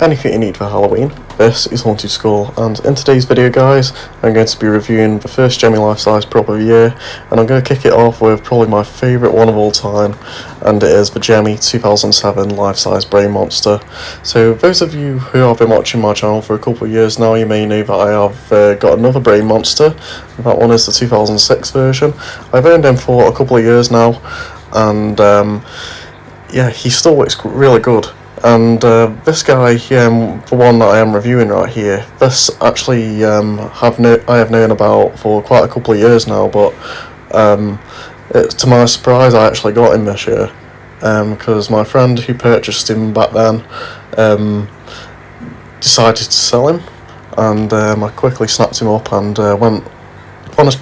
anything you need for Halloween. This is Haunted School, and in today's video guys, I'm going to be reviewing the first Gemmy life-size prop of the year, and I'm going to kick it off with probably my favourite one of all time, and it is the Gemmy 2007 life-size brain monster. So those of you who have been watching my channel for a couple of years now, you may know that I have got another brain monster. That one is the 2006 version. I've owned him for a couple of years now, and yeah, he still looks really good. And this guy, the one that I am reviewing right here, this actually I have known about for quite a couple of years now, but to my surprise I actually got him this year, because my friend who purchased him back then decided to sell him, and I quickly snapped him up and went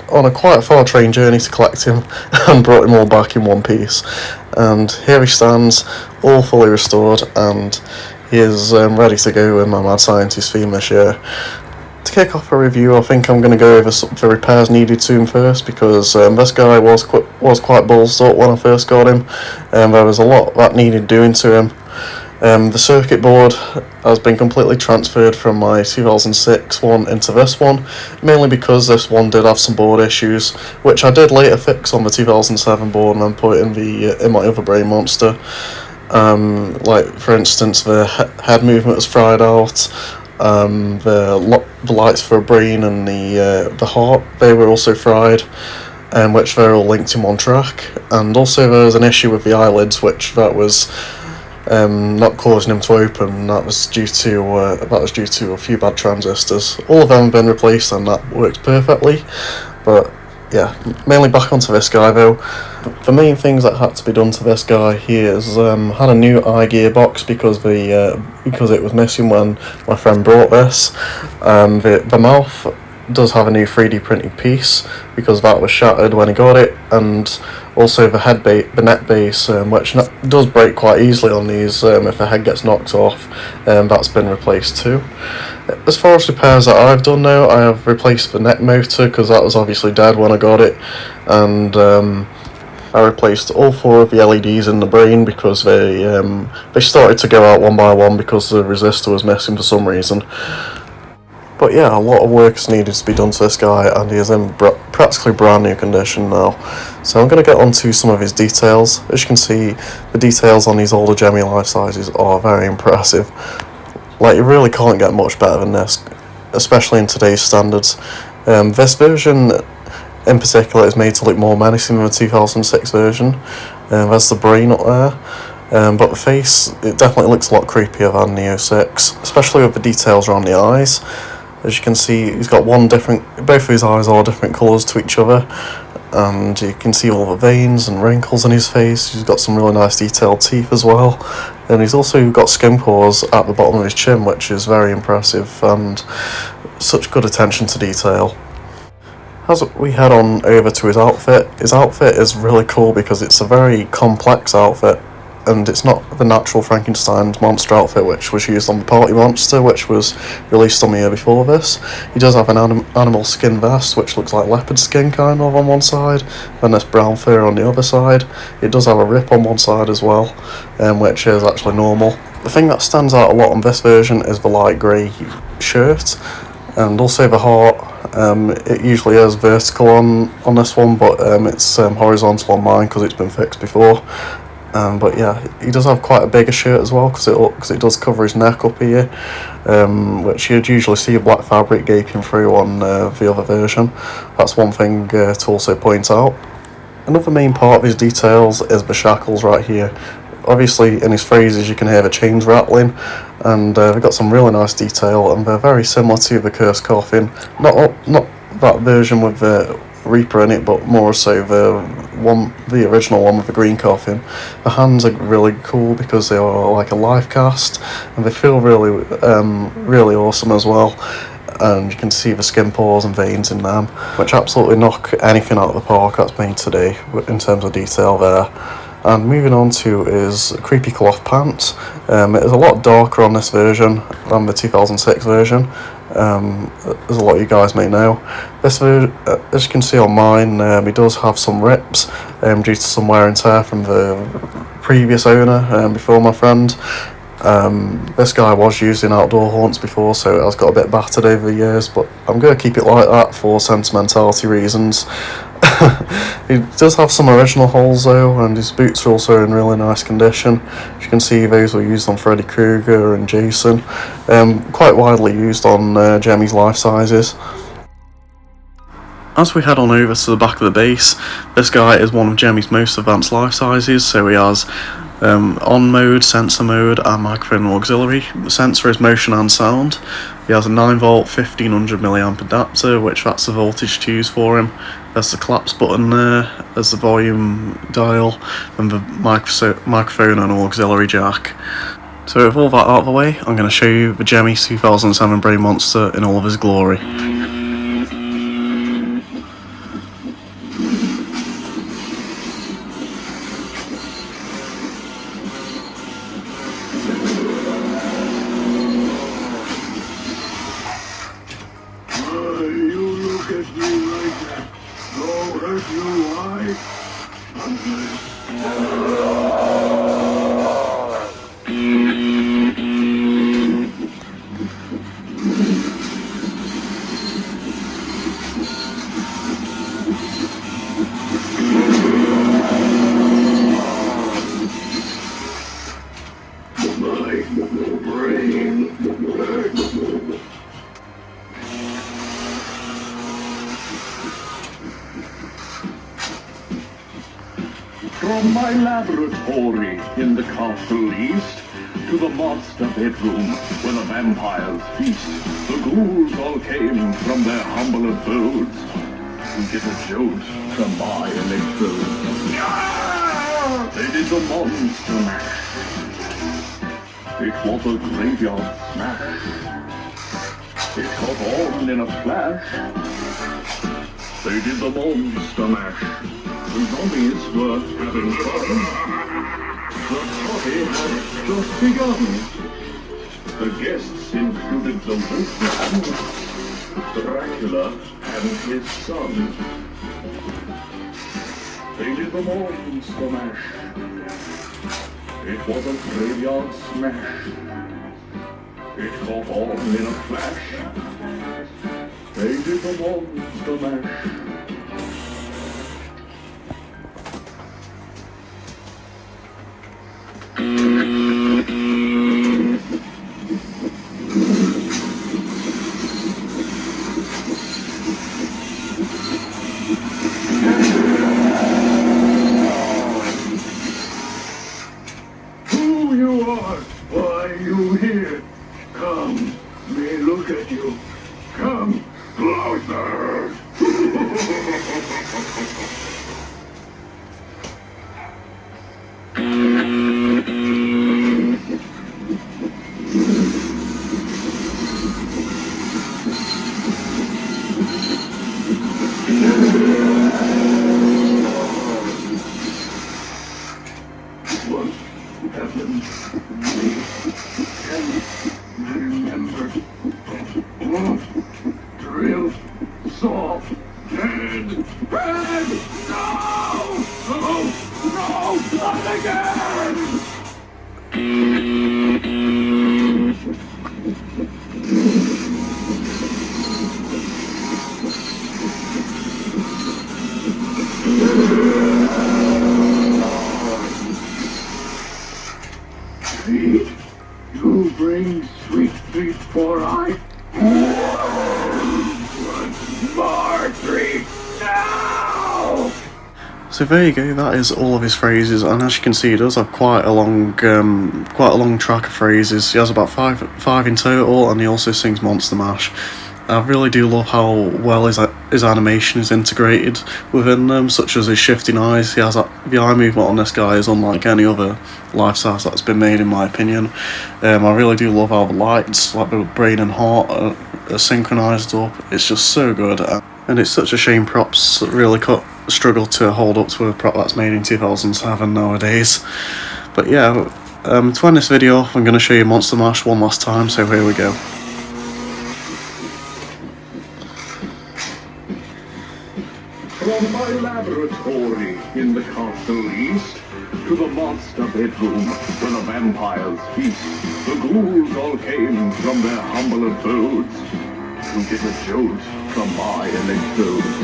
on a quite far train journey to collect him and brought him all back in one piece. And here he stands, all fully restored, and he is ready to go in my Mad Scientist theme this year. To kick off a review, I think I'm going to go over the repairs needed to him first, because this guy was quite ballsed up when I first got him, and there was a lot that needed doing to him. The circuit board has been completely transferred from my 2006 one into this one, mainly because this one did have some board issues, which I did later fix on the 2007 board and then put in my other brain monster. Like for instance, the head movement was fried out, the lights for a brain and the heart, they were also fried, which they're all linked in one track. And also there was an issue with the eyelids, which that was not causing him to open. That was due to a few bad transistors. All of them have been replaced and that works perfectly. But yeah, mainly back onto this guy though. The main things that had to be done to this guy, he has had a new eye gearbox because it was missing when my friend brought this. The mouth does have a new 3D printed piece because that was shattered when he got it, and also the neck base, which does break quite easily on these if the head gets knocked off, that's been replaced too. As far as repairs that I've done now, I have replaced the neck motor because that was obviously dead when I got it, and I replaced all 4 of the LEDs in the brain because they started to go out one by one because the resistor was missing for some reason. But yeah, a lot of work is needed to be done to this guy, and he is in practically brand new condition now. So I'm going to get on to some of his details. As you can see, the details on these older Gemmy life sizes are very impressive. Like, you really can't get much better than this, especially in today's standards. This version in particular is made to look more menacing than the 2006 version. There's the brain up there. But the face, it definitely looks a lot creepier than the 06, especially with the details around the eyes. As you can see, he's got both of his eyes are different colours to each other, and you can see all the veins and wrinkles in his face. He's got some really nice detailed teeth as well, and he's also got skin pores at the bottom of his chin, which is very impressive, and such good attention to detail. As we head on over to his outfit is really cool because it's a very complex outfit, and it's not the natural Frankenstein's monster outfit which was used on the Party Monster, which was released on the year before this. He does have an animal skin vest which looks like leopard skin kind of on one side, and this brown fur on the other side. It does have a rip on one side as well, which is actually normal. The thing that stands out a lot on this version is the light grey shirt, and also the heart. It usually is vertical on this one, but it's horizontal on mine because it's been fixed before. But yeah, he does have quite a bigger shirt as well because it does cover his neck up here, which you'd usually see a black fabric gaping through on the other version. That's one thing to also point out. Another main part of his details is the shackles right here. Obviously in his phrases you can hear the chains rattling, and they've got some really nice detail, and they're very similar to the Cursed Coffin. Not that version with the Reaper in it, but more so the original one with the green coffin. The hands are really cool because they are like a live cast, and they feel really awesome as well. And you can see the skin pores and veins in them, which absolutely knock anything out of the park that's made today in terms of detail there. And moving on to his creepy cloth pants. It is a lot darker on this version than the 2006 version, as a lot of you guys may know. This version, as you can see on mine, he does have some rips due to some wear and tear from the previous owner before my friend. This guy was used in outdoor haunts before, so it has got a bit battered over the years, but I'm going to keep it like that for sentimentality reasons. He does have some original holes though, and his boots are also in really nice condition. As you can see, those were used on Freddy Krueger and Jason, quite widely used on Gemmy's life sizes. As we head on over to the back of the base, this guy is one of Gemmy's most advanced life sizes, so he has on mode, sensor mode and microphone auxiliary. The sensor is motion and sound. He has a 9V 1500mA adapter, which that's the voltage to use for him. There's the collapse button there, there's the volume dial and the microphone and auxiliary jack. So with all that out of the way, I'm going to show you the Gemmy 2007 Brain Monster in all of his glory. From my laboratory in the castle east to the monster bedroom where the vampires feast, the ghouls all came from their humble abodes to get a jolt from my electrodes. They did the monster mash. It was a graveyard smash. It caught on in a flash. They did the monster mash. The zombies were having fun. The party had just begun. The guests included the Wolfman, Dracula, and his son. They did the monster mash. It was a graveyard smash. It caught on in a flash. They did the monster mash. Who you are? Why you here? Come, me look at you. Come closer. Drill, saw, head, no, not again! Sweet, you bring sweet treat for I. More treat now! So there you go, that is all of his phrases, and as you can see he does have quite a long track of phrases. He has about five in total, and he also sings Monster Mash. I really do love how well his animation is integrated within them, such as his shifting eyes. He has the eye movement on this guy is unlike any other life size that's been made, in my opinion. I really do love how the lights, like the brain and heart, are synchronised up. It's just so good, and it's such a shame props really struggle to hold up to a prop that's made in 2007 nowadays. But yeah, to end this video off, I'm going to show you Monster Mash one last time, so here we go. From my laboratory in the castle east to the monster bedroom where the vampires feast, The ghouls all came from their humble abodes to get a jolt from my electrodes.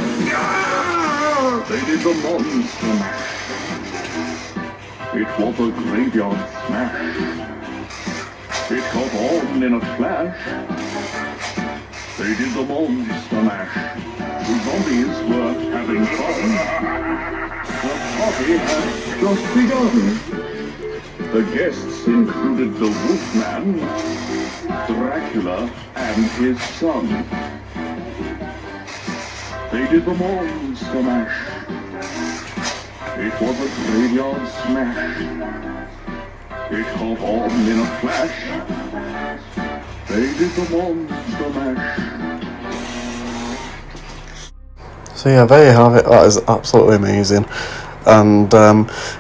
They did the monster mash. It was a graveyard smash. It caught on in a flash. They did the monster mash. The zombies were having fun. The party had just begun. The guests included the Wolfman, Dracula, and his son. They did the monster mash. It was a graveyard smash. It caught on in a flash. They did the monster mash. So yeah, there you have it. That is absolutely amazing. And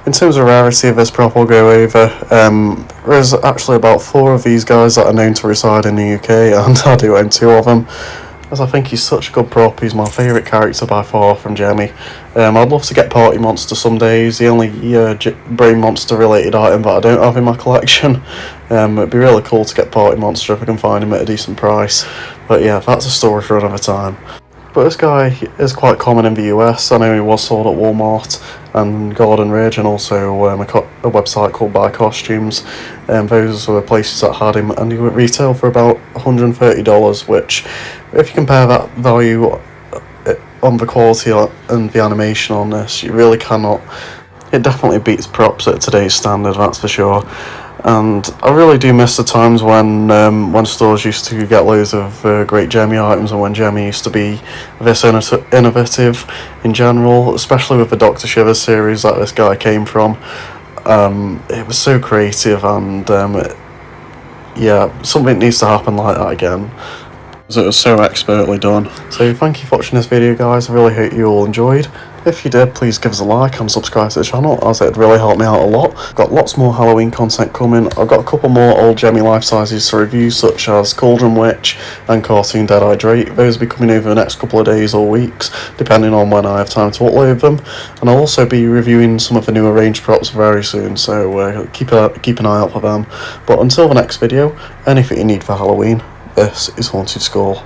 in terms of rarity of this prop, I'll go over. There's actually about 4 of these guys that are known to reside in the UK, and I do own 2 of them, as I think he's such a good prop. He's my favourite character by far from Gemmy. I'd love to get Party Monster some days, the only Brain Monster related item that I don't have in my collection. It'd be really cool to get Party Monster if I can find him at a decent price. But yeah, that's a story for another time. But this guy is quite common in the US. I know he was sold at Walmart and Garden Ridge, and also a website called Buy Costumes. Those were places that had him, and he would retail for about $130, which, if you compare that value on the quality and the animation on this, you really cannot. It definitely beats props at today's standard, that's for sure. And I really do miss the times when stores used to get loads of great Gemmy items, and when Gemmy used to be this innovative in general, especially with the Dr. Shivers series that this guy came from. It was so creative, and yeah, something needs to happen like that again. It was so expertly done. So thank you for watching this video, guys. I really hope you all enjoyed. If you did, please give us a like and subscribe to the channel, as it'd really help me out a lot. I've got lots more Halloween content coming. I've got a couple more old Gemmy life sizes to review, such as Cauldron Witch and Cartoon Dead-Eye Drake. Those will be coming over the next couple of days or weeks, depending on when I have time to upload them. And I'll also be reviewing some of the new arranged props very soon, so keep an eye out for them. But until the next video, anything you need for Halloween, this is Haunted Skull.